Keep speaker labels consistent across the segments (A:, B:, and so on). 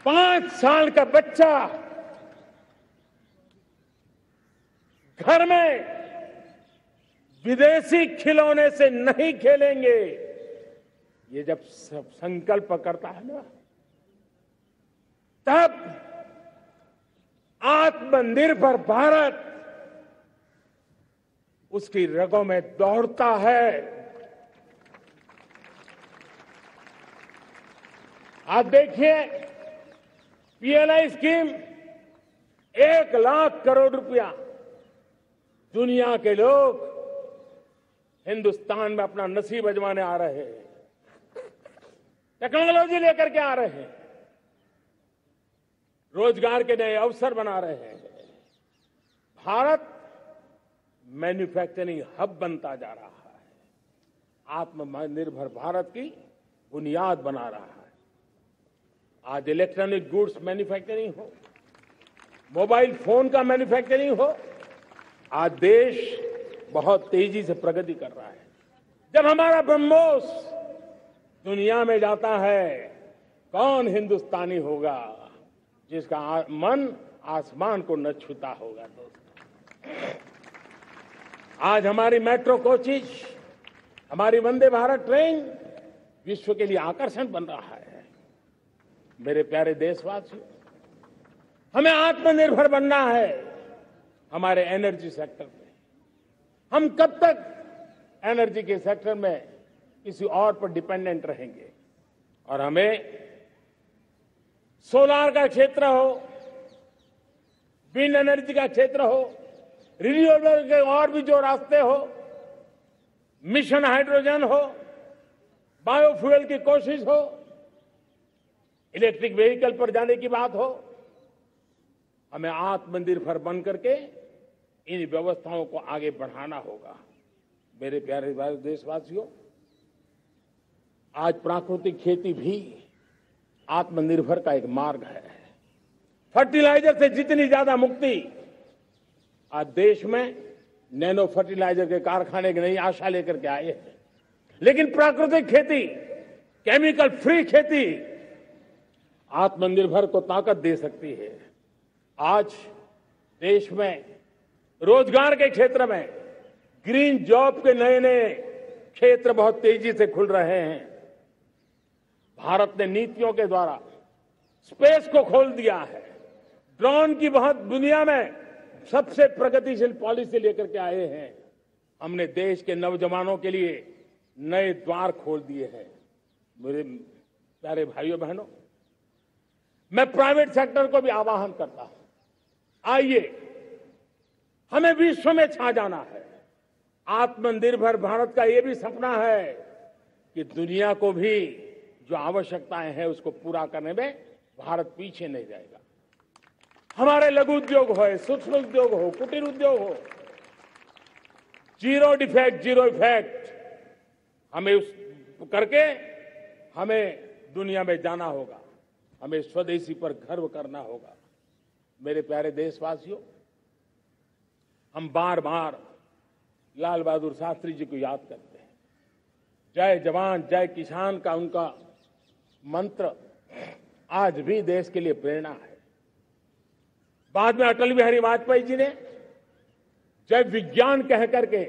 A: 5 साल का बच्चा घर में विदेशी खिलौने से नहीं खेलेंगे, ये जब सब संकल्प करता है ना, तब आत्मनिर्भर भारत उसकी रगों में दौड़ता है। आप देखिए, पीएलआई स्कीम 1 लाख करोड़ रुपया दुनिया के लोग हिंदुस्तान में अपना नसीब आजमाने आ रहे हैं, टेक्नोलॉजी लेकर के आ रहे हैं, रोजगार के नए अवसर बना रहे हैं। भारत मैन्युफैक्चरिंग हब बनता जा रहा है, आत्मनिर्भर भारत की बुनियाद बना रहा है। आज इलेक्ट्रॉनिक गुड्स मैन्युफैक्चरिंग हो, मोबाइल फोन का मैन्युफैक्चरिंग हो, आज देश बहुत तेजी से प्रगति कर रहा है। जब हमारा ब्रह्मोस दुनिया में जाता है, कौन हिंदुस्तानी होगा जिसका मन आसमान को न छूता होगा। दोस्तों, आज हमारी मेट्रो कोचेज, हमारी वंदे भारत ट्रेन विश्व के लिए आकर्षण बन रहा है। मेरे प्यारे देशवासियों, हमें आत्मनिर्भर बनना है हमारे एनर्जी सेक्टर में। हम कब तक एनर्जी के सेक्टर में किसी और पर डिपेंडेंट रहेंगे? और हमें सोलार का क्षेत्र हो, विंड एनर्जी का क्षेत्र हो, रिन्यूएबल के और भी जो रास्ते हो, मिशन हाइड्रोजन हो, बायोफ्यूल की कोशिश हो, इलेक्ट्रिक व्हीकल पर जाने की बात हो, हमें आत्मनिर्भर बन करके इन व्यवस्थाओं को आगे बढ़ाना होगा। मेरे प्यारे देशवासियों, आज प्राकृतिक खेती भी आत्मनिर्भर का एक मार्ग है। फर्टिलाइजर से जितनी ज्यादा मुक्ति, आज देश में नैनो फर्टिलाइजर के कारखाने की नई आशा लेकर के आए हैं। लेकिन प्राकृतिक खेती, केमिकल फ्री खेती आत्मनिर्भर को ताकत दे सकती है। आज देश में रोजगार के क्षेत्र में ग्रीन जॉब के नए नए क्षेत्र बहुत तेजी से खुल रहे हैं। भारत ने नीतियों के द्वारा स्पेस को खोल दिया है। ड्रोन की बहुत दुनिया में सबसे प्रगतिशील पॉलिसी लेकर के आए हैं। हमने देश के नौजवानों के लिए नए द्वार खोल दिए हैं। मेरे प्यारे भाइयों बहनों, मैं प्राइवेट सेक्टर को भी आह्वान करता हूं, आइए हमें विश्व में छा जाना है। आत्मनिर्भर भारत का ये भी सपना है कि दुनिया को भी जो आवश्यकताएं हैं उसको पूरा करने में भारत पीछे नहीं जाएगा। हमारे लघु उद्योग हो, सूक्ष्म उद्योग हो, कुटीर उद्योग हो, जीरो डिफेक्ट जीरो इफेक्ट, हमें उस करके हमें दुनिया में जाना होगा। हमें स्वदेशी पर गर्व करना होगा। मेरे प्यारे देशवासियों, हम बार बार लाल बहादुर शास्त्री जी को याद करते हैं। जय जवान जय किसान का उनका मंत्र आज भी देश के लिए प्रेरणा है। बाद में अटल बिहारी वाजपेयी जी ने जय विज्ञान कह करके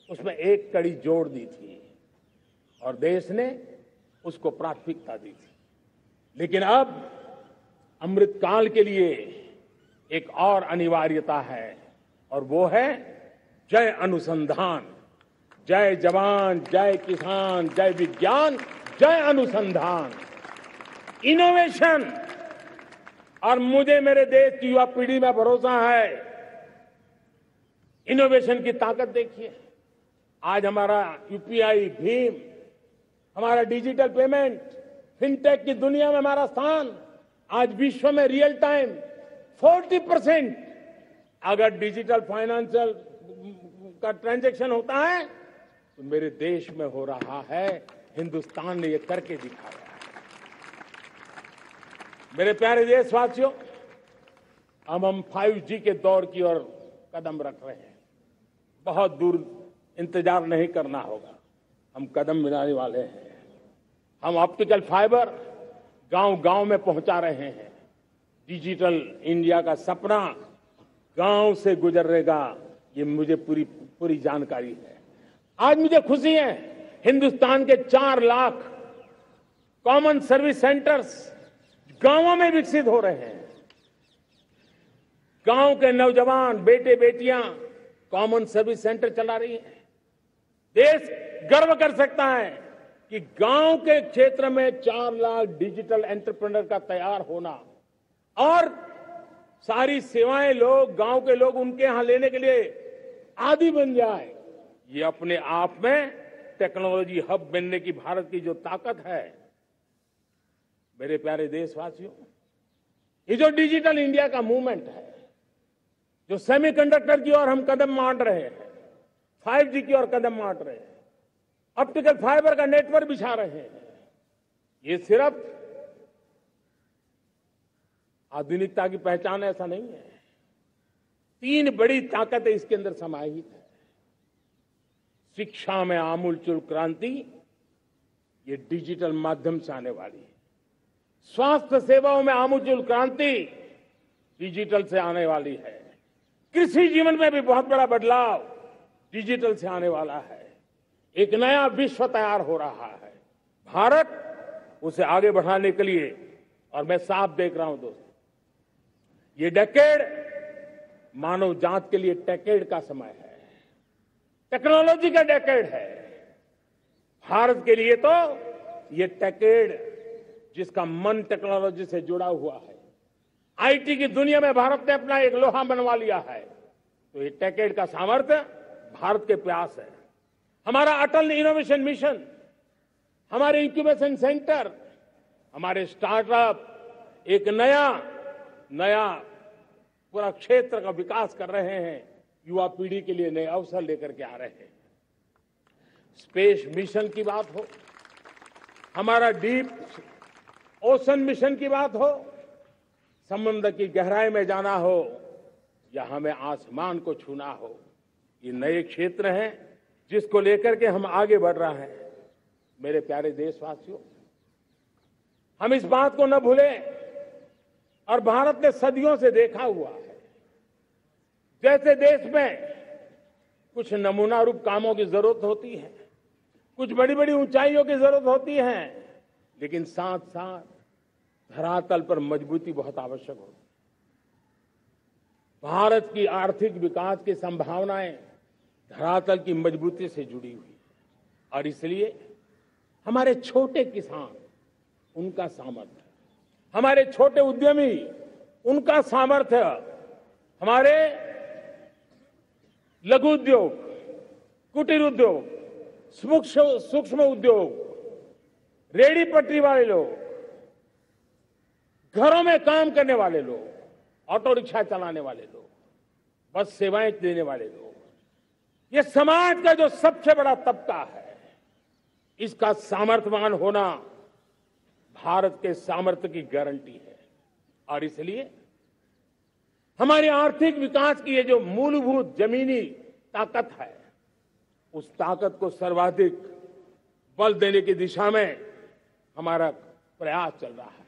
A: उसमें एक कड़ी जोड़ दी थी और देश ने उसको प्राथमिकता दी थी। लेकिन अब अमृतकाल के लिए एक और अनिवार्यता है और वो है जय अनुसंधान। जय जवान जय किसान जय विज्ञान जय अनुसंधान, इनोवेशन। और मुझे मेरे देश की युवा पीढ़ी में भरोसा है। इनोवेशन की ताकत देखिए। आज हमारा यूपीआई, भीम, हमारा डिजिटल पेमेंट, फिनटेक की दुनिया में हमारा स्थान, आज विश्व में रियल टाइम 40% अगर डिजिटल फाइनेंशियल का ट्रांजैक्शन होता है तो मेरे देश में हो रहा है। हिंदुस्तान ने ये करके दिखाया है। मेरे प्यारे देशवासियों, अब हम 5G के दौर की ओर कदम रख रहे हैं। बहुत दूर इंतजार नहीं करना होगा, हम कदम मिलाने वाले हैं। हम ऑप्टिकल फाइबर, गांव गांव में पहुंचा रहे हैं। डिजिटल इंडिया का सपना गांव से गुजरेगा, ये मुझे पूरी जानकारी है। आज मुझे खुशी है, हिंदुस्तान के 4 लाख कॉमन सर्विस सेंटर्स गांवों में विकसित हो रहे हैं। गांव के नौजवान बेटे बेटियां कॉमन सर्विस सेंटर चला रही हैं। देश गर्व कर सकता है कि गांव के क्षेत्र में 4 लाख डिजिटल एंटरप्रेन्योर का तैयार होना और सारी सेवाएं लोग, गांव के लोग उनके यहां लेने के लिए आदी बन जाए, ये अपने आप में टेक्नोलॉजी हब बनने की भारत की जो ताकत है। मेरे प्यारे देशवासियों, ये जो डिजिटल इंडिया का मूवमेंट है, जो सेमीकंडक्टर की ओर हम कदम मार रहे हैं, 5G की ओर कदम मार रहे हैं, ऑप्टिकल फाइबर का नेटवर्क बिछा रहे हैं, ये सिर्फ आधुनिकता की पहचान ऐसा नहीं है। 3 बड़ी ताकतें इसके अंदर समाहित है। शिक्षा में आमूलचूल क्रांति, ये डिजिटल माध्यम से आने वाली है। स्वास्थ्य सेवाओं में आमूलचूल क्रांति डिजिटल से आने वाली है। कृषि जीवन में भी बहुत बड़ा बदलाव डिजिटल से आने वाला है। एक नया विश्व तैयार हो रहा है। भारत उसे आगे बढ़ाने के लिए, और मैं साफ देख रहा हूं दोस्तों, ये डेकेड मानव जात के लिए डेकेड का समय है, टेक्नोलॉजी का डेकेड है। भारत के लिए तो ये डेकेड जिसका मन टेक्नोलॉजी से जुड़ा हुआ है, आईटी की दुनिया में भारत ने अपना एक लोहा बनवा लिया है, तो ये डेकेड का सामर्थ्य भारत के प्रयास है। हमारा अटल इनोवेशन मिशन, हमारे इंक्यूबेशन सेंटर, हमारे स्टार्टअप एक नया पूरा क्षेत्र का विकास कर रहे हैं। युवा पीढ़ी के लिए नए अवसर लेकर के आ रहे हैं। स्पेस मिशन की बात हो, हमारा डीप ओशन मिशन की बात हो, समुद्र की गहराई में जाना हो या हमें आसमान को छूना हो, ये नए क्षेत्र हैं जिसको लेकर के हम आगे बढ़ रहे हैं। मेरे प्यारे देशवासियों, हम इस बात को न भूलें, और भारत ने सदियों से देखा हुआ है, जैसे देश में कुछ नमूना रूप कामों की जरूरत होती है, कुछ बड़ी बड़ी ऊंचाइयों की जरूरत होती है, लेकिन साथ साथ धरातल पर मजबूती बहुत आवश्यक होती है। भारत की आर्थिक विकास की संभावनाएं धरातल की मजबूती से जुड़ी हुई है, और इसलिए हमारे छोटे किसान, उनका सामर्थ्य, हमारे छोटे उद्यमी, उनका सामर्थ्य, हमारे लघु उद्योग, कुटीर उद्योग, सूक्ष्म उद्योग, रेहड़ी पटरी वाले लोग, घरों में काम करने वाले लोग, ऑटो रिक्शा चलाने वाले लोग, बस सेवाएं देने वाले लोग, ये समाज का जो सबसे बड़ा तबका है, इसका सामर्थ्यवान होना भारत के सामर्थ्य की गारंटी है। और इसलिए हमारे आर्थिक विकास की ये जो मूलभूत जमीनी ताकत है, उस ताकत को सर्वाधिक बल देने की दिशा में हमारा प्रयास चल रहा है।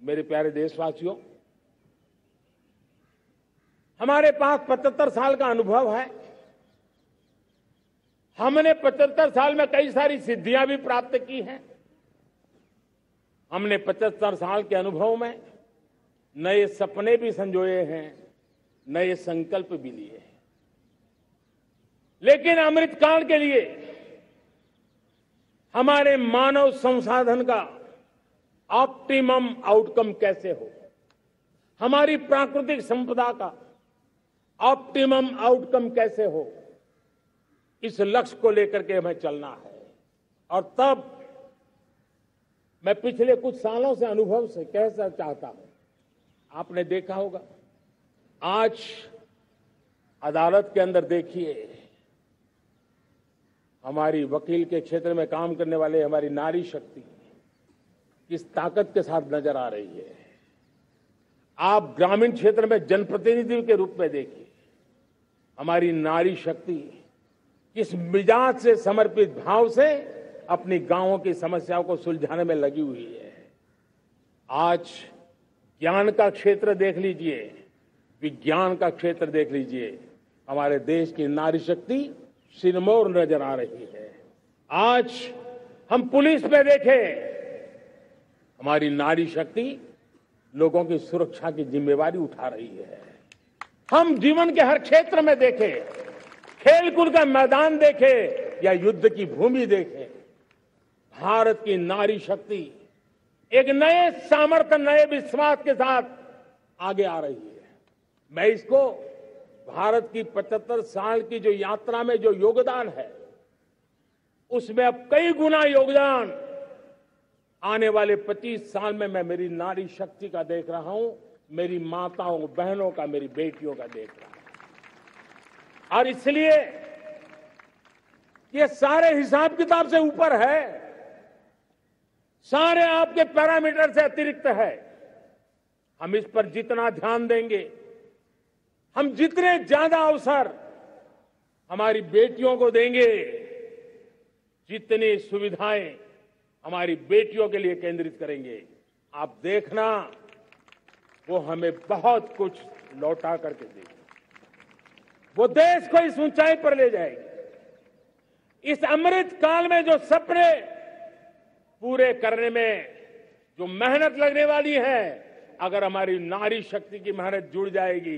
A: मेरे प्यारे देशवासियों, हमारे पास 75 साल का अनुभव है। हमने 75 साल में कई सारी सिद्धियां भी प्राप्त की हैं। हमने 75 साल के अनुभव में नए सपने भी संजोए हैं, नए संकल्प भी लिए हैं। लेकिन अमृतकाल के लिए हमारे मानव संसाधन का ऑप्टिमम आउटकम कैसे हो, हमारी प्राकृतिक संपदा का ऑप्टिमम आउटकम कैसे हो, इस लक्ष्य को लेकर के हमें चलना है। और तब मैं पिछले कुछ सालों से अनुभव से कहना चाहता हूं, आपने देखा होगा, आज अदालत के अंदर देखिए, हमारी वकील के क्षेत्र में काम करने वाले हमारी नारी शक्ति किस ताकत के साथ नजर आ रही है। आप ग्रामीण क्षेत्र में जनप्रतिनिधि के रूप में देखिए, हमारी नारी शक्ति किस मिजाज से, समर्पित भाव से अपनी गांवों की समस्याओं को सुलझाने में लगी हुई है। आज ज्ञान का क्षेत्र देख लीजिए, विज्ञान का क्षेत्र देख लीजिए, हमारे देश की नारी शक्ति सिरमौर नजर आ रही है। आज हम पुलिस में देखें, हमारी नारी शक्ति लोगों की सुरक्षा की जिम्मेवारी उठा रही है। हम जीवन के हर क्षेत्र में देखें, खेलकूद का मैदान देखें या युद्ध की भूमि देखें, भारत की नारी शक्ति एक नए सामर्थ्य, नए विश्वास के साथ आगे आ रही है। मैं इसको भारत की 75 साल की जो यात्रा में जो योगदान है, उसमें अब कई गुना योगदान आने वाले 25 साल में मैं मेरी नारी शक्ति का देख रहा हूं, मेरी माताओं, बहनों का, मेरी बेटियों का देख रहा हूं। और इसलिए ये सारे हिसाब किताब से ऊपर है, सारे आपके पैरामीटर से अतिरिक्त है। हम इस पर जितना ध्यान देंगे, हम जितने ज्यादा अवसर हमारी बेटियों को देंगे, जितनी सुविधाएं हमारी बेटियों के लिए केंद्रित करेंगे, आप देखना वो हमें बहुत कुछ लौटा करके देगी। वो देश को इस ऊंचाई पर ले जाएगी। इस अमृत काल में जो सपने पूरे करने में जो मेहनत लगने वाली है, अगर हमारी नारी शक्ति की मेहनत जुड़ जाएगी,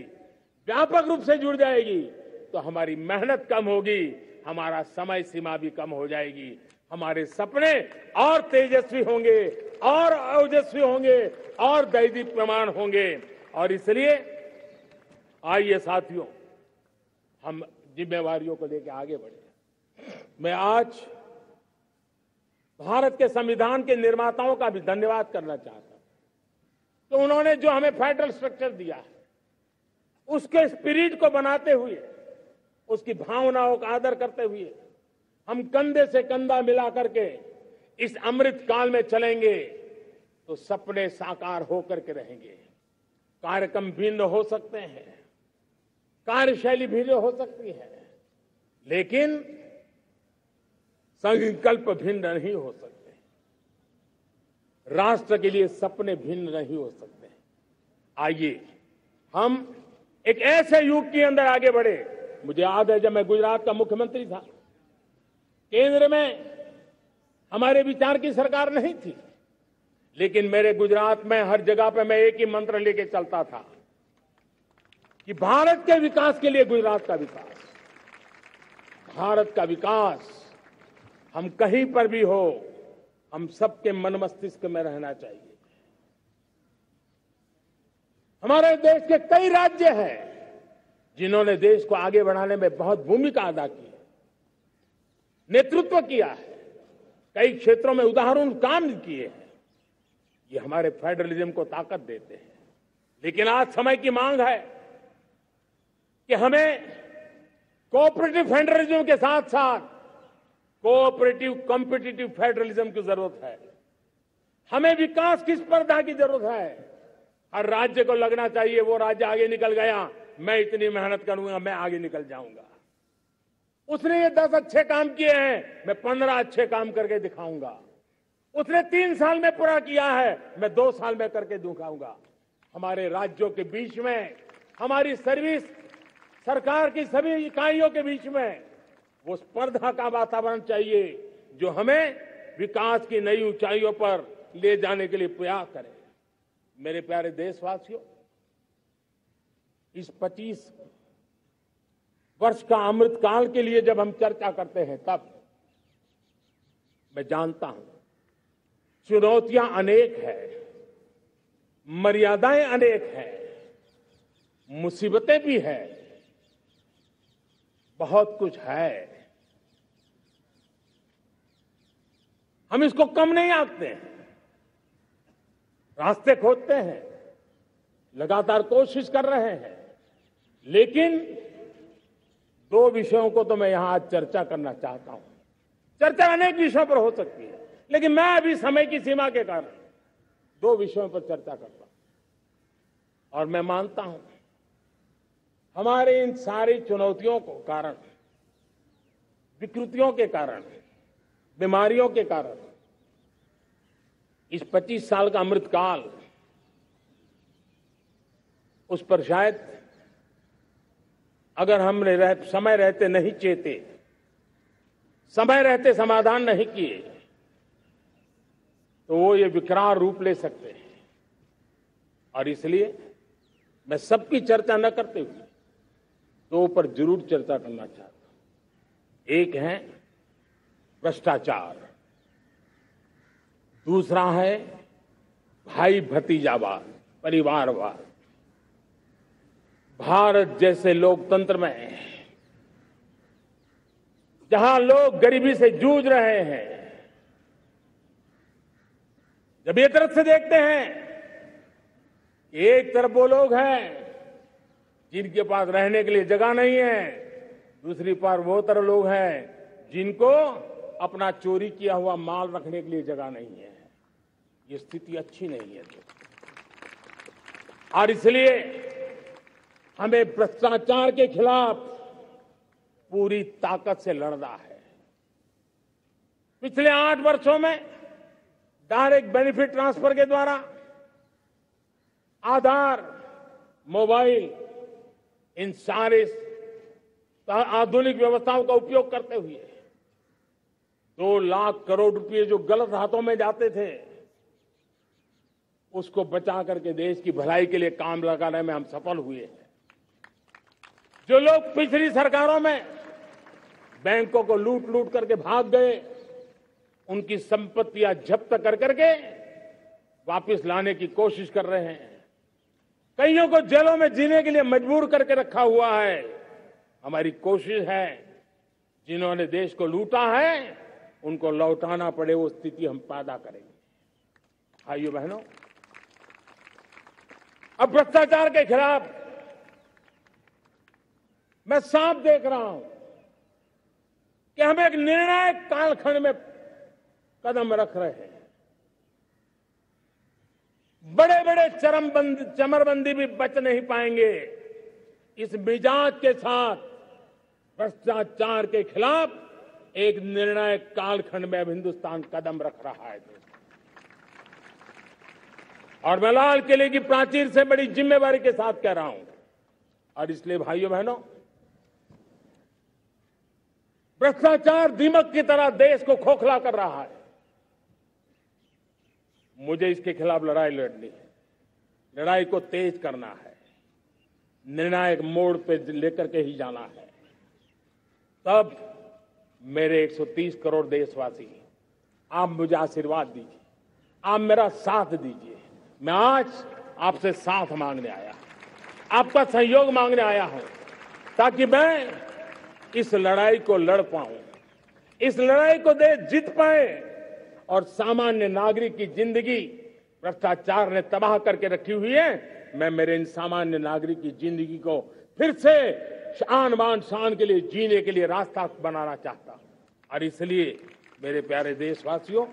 A: व्यापक रूप से जुड़ जाएगी, तो हमारी मेहनत कम होगी, हमारा समय सीमा भी कम हो जाएगी, हमारे सपने और तेजस्वी होंगे, और ओजस्वी होंगे, और दैदीप्यमान होंगे। और इसलिए आइए साथियों, हम जिम्मेवारियों को लेकर आगे बढ़े। मैं आज भारत के संविधान के निर्माताओं का भी धन्यवाद करना चाहता हूं, तो उन्होंने जो हमें फेडरल स्ट्रक्चर दिया है, उसके स्पिरिट को बनाते हुए, उसकी भावनाओं का आदर करते हुए हम कंधे से कंधा मिला करके इस अमृत काल में चलेंगे, तो सपने साकार होकर के रहेंगे। कार्यक्रम भिन्न हो सकते हैं, कार्यशैली भिन्न हो सकती है, लेकिन संकल्प भिन्न नहीं हो सकते। राष्ट्र के लिए सपने भिन्न नहीं हो सकते। आइए हम एक ऐसे युग के अंदर आगे बढ़े। मुझे याद है, जब मैं गुजरात का मुख्यमंत्री था, केंद्र में हमारे विचार की सरकार नहीं थी, लेकिन मेरे गुजरात में हर जगह पे मैं एक ही मंत्र लेके चलता था कि भारत के विकास के लिए गुजरात का विकास, भारत का विकास हम कहीं पर भी हो, हम सबके मन मस्तिष्क में रहना चाहिए। हमारे देश के कई राज्य हैं जिन्होंने देश को आगे बढ़ाने में बहुत भूमिका अदा की है, नेतृत्व किया है, कई क्षेत्रों में उदाहरण काम किए हैं। ये हमारे फेडरलिज्म को ताकत देते हैं। लेकिन आज समय की मांग है कि हमें कोऑपरेटिव फेडरलिज्म के साथ साथ कोऑपरेटिव कॉम्पिटिटिव फेडरलिज्म की जरूरत है। हमें विकास की स्पर्धा की जरूरत है। हर राज्य को लगना चाहिए वो राज्य आगे निकल गया, मैं इतनी मेहनत करूंगा, मैं आगे निकल जाऊंगा। उसने ये 10 अच्छे काम किए हैं, मैं 15 अच्छे काम करके दिखाऊंगा। उसने 3 साल में पूरा किया है, मैं 2 साल में करके दिखाऊंगा। हमारे राज्यों के बीच में, हमारी सर्विस, सरकार की सभी इकाइयों के बीच में वो स्पर्धा का वातावरण चाहिए जो हमें विकास की नई ऊंचाइयों पर ले जाने के लिए प्रयास करे। मेरे प्यारे देशवासियों, इस 25 वर्ष का अमृत काल के लिए जब हम चर्चा करते हैं, तब मैं जानता हूं चुनौतियां अनेक है, मर्यादाएं अनेक है, मुसीबतें भी है, बहुत कुछ है। हम इसको कम नहीं आंकते हैं, रास्ते खोजते हैं, लगातार कोशिश कर रहे हैं। लेकिन 2 विषयों को तो मैं यहां आज चर्चा करना चाहता हूं। चर्चा अनेक विषयों पर हो सकती है, लेकिन मैं अभी समय की सीमा के कारण 2 विषयों पर चर्चा करता हूं। और मैं मानता हूं हमारे इन सारी चुनौतियों को कारण, विकृतियों के कारण, बीमारियों के कारण इस 25 साल का अमृतकाल, उस पर शायद अगर हमने समय रहते नहीं चेते, समय रहते समाधान नहीं किए, तो वो ये विकराल रूप ले सकते हैं। और इसलिए मैं सबकी चर्चा न करते हुए दो पर जरूर चर्चा करना चाहता हूं। एक है भ्रष्टाचार, दूसरा है भाई भतीजावाद, परिवारवाद। भारत जैसे लोकतंत्र में जहां लोग गरीबी से जूझ रहे हैं, जब एक तरफ से देखते हैं, एक तरफ वो लोग हैं जिनके पास रहने के लिए जगह नहीं है, दूसरी पार वो तरह लोग हैं जिनको अपना चोरी किया हुआ माल रखने के लिए जगह नहीं है। ये स्थिति अच्छी नहीं है। और इसलिए हमें भ्रष्टाचार के खिलाफ पूरी ताकत से लड़ना है। पिछले 8 वर्षों में डायरेक्ट बेनिफिट ट्रांसफर के द्वारा, आधार, मोबाइल, इन सारे आधुनिक व्यवस्थाओं का उपयोग करते हुए 2 लाख करोड़ रुपए जो गलत हाथों में जाते थे, उसको बचा करके देश की भलाई के लिए काम लगाने में हम सफल हुए हैं। जो लोग पिछली सरकारों में बैंकों को लूट लूट करके भाग गए, उनकी संपत्तियां जब्त कर करके वापस लाने की कोशिश कर रहे हैं। कईयों को जेलों में जीने के लिए मजबूर करके रखा हुआ है। हमारी कोशिश है जिन्होंने देश को लूटा है उनको लौटाना पड़े, वो स्थिति हम पैदा करेंगे। भाइयों बहनों, अब भ्रष्टाचार के खिलाफ मैं साफ देख रहा हूं कि हम एक निर्णायक कालखंड में कदम रख रहे हैं। बड़े बड़े चमरबंदी भी बच नहीं पाएंगे। इस मिजाज के साथ भ्रष्टाचार के खिलाफ एक निर्णायक कालखंड में अब हिंदुस्तान कदम रख रहा है। और मैं लाल किले की प्राचीर से बड़ी जिम्मेवारी के साथ कह रहा हूं। और इसलिए भाइयों बहनों, भ्रष्टाचार दीमक की तरह देश को खोखला कर रहा है। मुझे इसके खिलाफ लड़ाई लड़नी है, लड़ाई को तेज करना है, निर्णायक मोड़ पे लेकर के ही जाना है। तब मेरे 130 करोड़ देशवासी, आप मुझे आशीर्वाद दीजिए, आप मेरा साथ दीजिए। मैं आज आपसे साथ मांगने आया, आपका सहयोग मांगने आया हूं, ताकि मैं इस लड़ाई को लड़ पाऊं, इस लड़ाई को देश जीत पाए और सामान्य नागरिक की जिंदगी भ्रष्टाचार ने तबाह करके रखी हुई है। मैं मेरे इन सामान्य नागरिक की जिंदगी को फिर से शान बान शान के लिए जीने के लिए रास्ता बनाना चाहता हूं। और इसलिए मेरे प्यारे देशवासियों,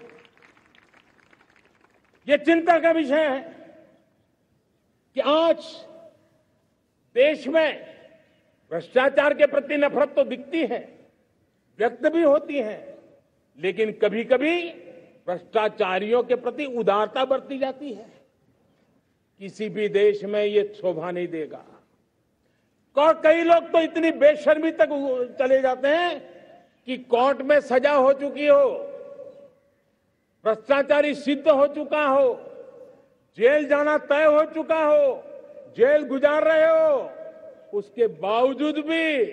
A: ये चिंता का विषय है कि आज देश में भ्रष्टाचार के प्रति नफरत तो दिखती है, व्यक्त भी होती है, लेकिन कभी कभी भ्रष्टाचारियों के प्रति उदारता बरती जाती है। किसी भी देश में ये शोभा नहीं देगा। और कई लोग तो इतनी बेशर्मी तक चले जाते हैं कि कोर्ट में सजा हो चुकी हो, भ्रष्टाचारी सिद्ध हो चुका हो, जेल जाना तय हो चुका हो, जेल गुजार रहे हो, उसके बावजूद भी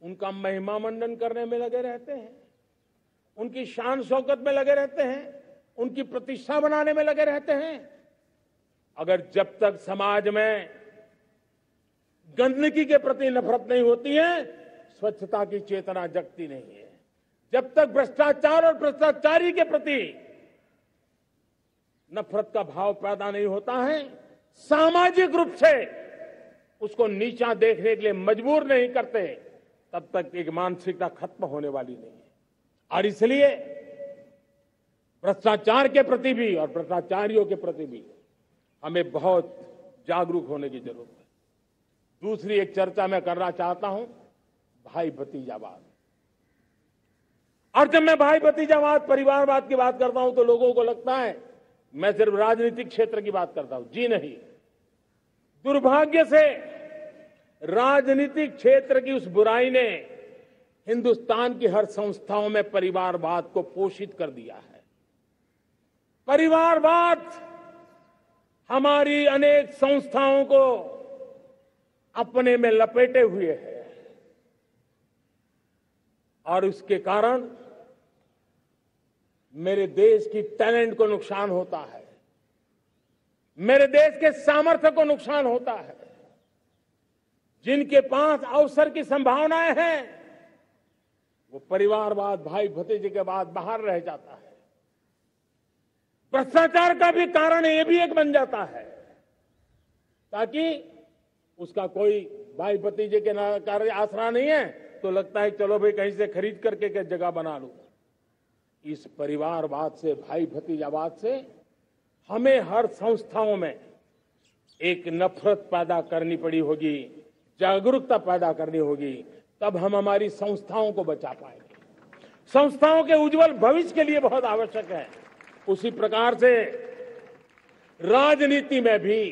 A: उनका महिमा मंडन करने में लगे रहते हैं, उनकी शान शौकत में लगे रहते हैं, उनकी प्रतिष्ठा बनाने में लगे रहते हैं। अगर जब तक समाज में गंदगी के प्रति नफरत नहीं होती है, स्वच्छता की चेतना जगती नहीं है। जब तक भ्रष्टाचार और भ्रष्टाचारी के प्रति नफरत का भाव पैदा नहीं होता है, सामाजिक रूप से उसको नीचा देखने के लिए मजबूर नहीं करते, तब तक एक मानसिकता खत्म होने वाली नहीं है। और इसलिए भ्रष्टाचार के प्रति भी और भ्रष्टाचारियों के प्रति भी हमें बहुत जागरूक होने की जरूरत है। दूसरी एक चर्चा मैं करना चाहता हूं, भाई भतीजावाद। और जब मैं भाई भतीजावाद, परिवारवाद की बात करता हूं तो लोगों को लगता है मैं सिर्फ राजनीतिक क्षेत्र की बात करता हूं। जी नहीं, दुर्भाग्य से राजनीतिक क्षेत्र की उस बुराई ने हिंदुस्तान की हर संस्थाओं में परिवारवाद को पोषित कर दिया है। परिवारवाद हमारी अनेक संस्थाओं को अपने में लपेटे हुए है और उसके कारण मेरे देश की टैलेंट को नुकसान होता है, मेरे देश के सामर्थ्य को नुकसान होता है। जिनके पास अवसर की संभावनाएं हैं वो परिवारवाद, भाई भतीजे के बाद बाहर रह जाता है। भ्रष्टाचार का भी कारण ये भी एक बन जाता है ताकि उसका कोई भाई भतीजे के कार्य आसरा नहीं है तो लगता है चलो भाई कहीं से खरीद करके के जगह बना लूं। इस परिवारवाद से, भाई भतीजावाद से हमें हर संस्थाओं में एक नफरत पैदा करनी पड़ी होगी, जागरूकता पैदा करनी होगी, तब हम हमारी संस्थाओं को बचा पाएंगे। संस्थाओं के उज्जवल भविष्य के लिए बहुत आवश्यक है। उसी प्रकार से राजनीति में भी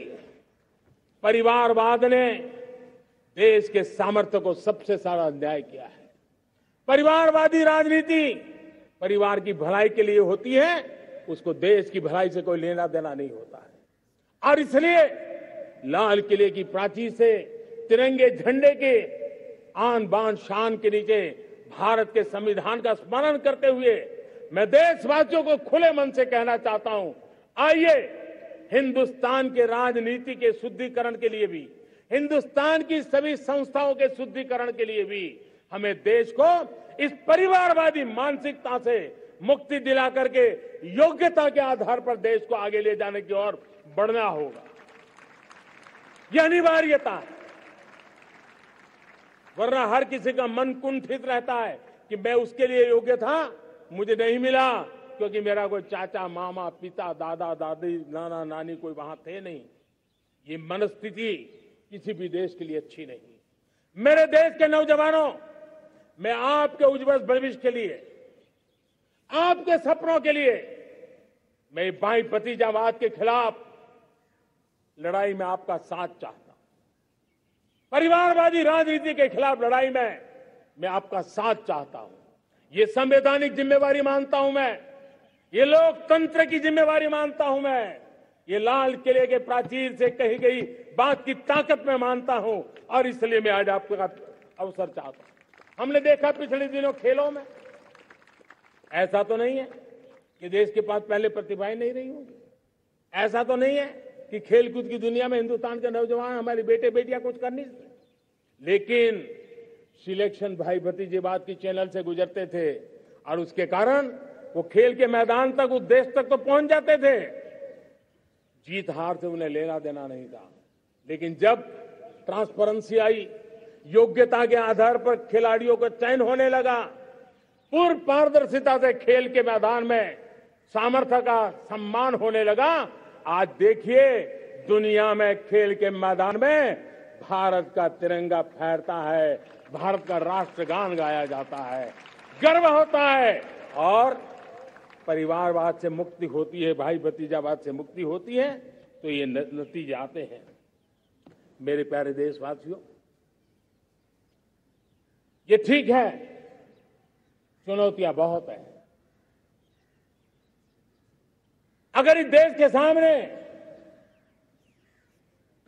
A: परिवारवाद ने देश के सामर्थ्य को सबसे सारा अन्याय किया है। परिवारवादी राजनीति परिवार की भलाई के लिए होती है, उसको देश की भलाई से कोई लेना देना नहीं होता है। और इसलिए लाल किले की प्राचीर से तिरंगे झंडे के आन बान शान के नीचे भारत के संविधान का स्मरण करते हुए मैं देशवासियों को खुले मन से कहना चाहता हूं, आइए हिंदुस्तान के राजनीति के शुद्धिकरण के लिए भी, हिंदुस्तान की सभी संस्थाओं के शुद्धिकरण के लिए भी हमें देश को इस परिवारवादी मानसिकता से मुक्ति दिला करके योग्यता के आधार पर देश को आगे ले जाने की ओर बढ़ना होगा। यह अनिवार्यता है, वरना हर किसी का मन कुंठित रहता है कि मैं उसके लिए योग्य था, मुझे नहीं मिला क्योंकि मेरा कोई चाचा, मामा, पिता, दादा, दादी, नाना, नानी कोई वहां थे नहीं। ये मनस्थिति किसी भी देश के लिए अच्छी नहीं। मेरे देश के नौजवानों, मैं आपके उज्जवल भविष्य के लिए, आपके सपनों के लिए मैं भाई भतीजावाद के खिलाफ लड़ाई में आपका साथ चाहता हूं। परिवारवादी राजनीति के खिलाफ लड़ाई में मैं आपका साथ चाहता हूं। ये संवैधानिक जिम्मेवारी मानता हूं मैं, ये लोकतंत्र की जिम्मेवारी मानता हूं मैं, ये लाल किले के प्राचीर से कही गई बात की ताकत में मानता हूं और इसलिए मैं आज आपका अवसर चाहता हूं। हमने देखा पिछले दिनों खेलों में, ऐसा तो नहीं है कि देश के पास पहले प्रतिभाएं नहीं रही होंगी, ऐसा तो नहीं है कि खेलकूद की दुनिया में हिंदुस्तान के नौजवान, हमारे बेटे बेटियां कुछ कर नहीं सकते, लेकिन सिलेक्शन भाई भतीजेवाद की चैनल से गुजरते थे और उसके कारण वो खेल के मैदान तक, उस देश तक तो पहुंच जाते थे। जीत हार से उन्हें लेना देना नहीं था, लेकिन जब ट्रांसपेरेंसी आई, योग्यता के आधार पर खिलाड़ियों का चयन होने लगा, पूर्ण पारदर्शिता से खेल के मैदान में सामर्थ्य का सम्मान होने लगा, आज देखिए दुनिया में खेल के मैदान में भारत का तिरंगा फहरता है, भारत का राष्ट्रगान गाया जाता है, गर्व होता है और परिवारवाद से मुक्ति होती है, भाई भतीजावाद से मुक्ति होती है, तो ये नतीजे आते हैं। मेरे प्यारे देशवासियों, ये ठीक है, चुनौतियां बहुत हैं। अगर इस देश के सामने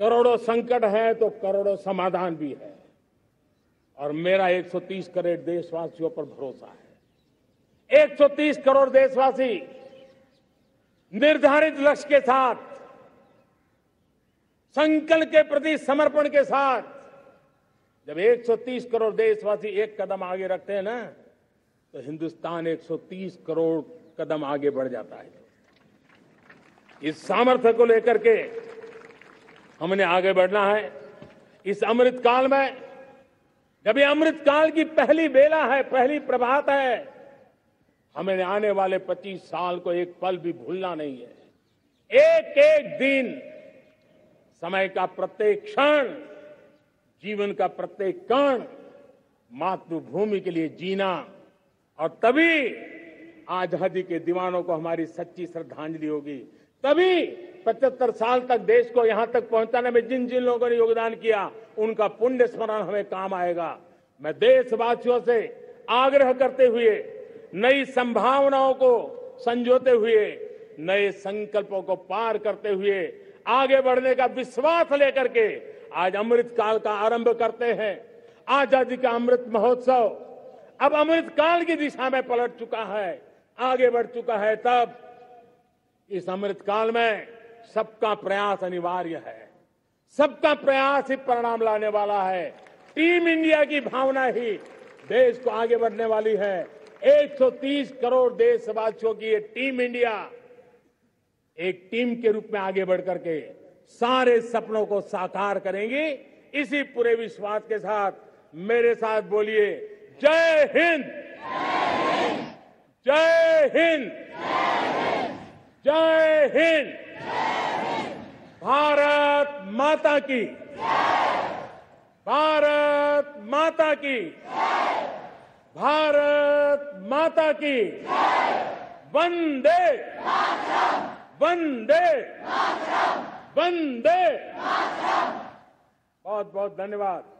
A: करोड़ों संकट है तो करोड़ों समाधान भी है और मेरा 130 करोड़ देशवासियों पर भरोसा है। 130 करोड़ देशवासी निर्धारित लक्ष्य के साथ, संकल्प के प्रति समर्पण के साथ, जब 130 करोड़ देशवासी एक कदम आगे रखते हैं ना, तो हिंदुस्तान 130 करोड़ कदम आगे बढ़ जाता है। इस सामर्थ्य को लेकर के हमने आगे बढ़ना है। इस अमृत काल में, जब ये अमृत काल की पहली बेला है, पहली प्रभात है, हमें आने वाले 25 साल को एक पल भी भूलना नहीं है। एक एक दिन, समय का प्रत्येक क्षण, जीवन का प्रत्येक कण मातृभूमि के लिए जीना और तभी आजादी के दीवानों को हमारी सच्ची श्रद्धांजलि होगी। तभी 75 साल तक देश को यहां तक पहुंचाने में जिन जिन लोगों ने योगदान किया, उनका पुण्य स्मरण हमें काम आएगा। मैं देशवासियों से आग्रह करते हुए, नई संभावनाओं को संजोते हुए, नए संकल्पों को पार करते हुए, आगे बढ़ने का विश्वास लेकर के आज अमृत काल का आरंभ करते हैं। आजादी का अमृत महोत्सव अब अमृत काल की दिशा में पलट चुका है, आगे बढ़ चुका है। तब इस अमृत काल में सबका प्रयास अनिवार्य है। सबका प्रयास ही परिणाम लाने वाला है। टीम इंडिया की भावना ही देश को आगे बढ़ने वाली है। 130 करोड़ देशवासियों की ये टीम इंडिया एक टीम के रूप में आगे बढ़ करके सारे सपनों को साकार करेंगी। इसी पूरे विश्वास के साथ मेरे साथ बोलिए, जय हिंद, जय हिंद, जय हिंद। भारत माता की, भारत माता की, भारत माता की। वंदे वंदे वंदे। बहुत बहुत धन्यवाद।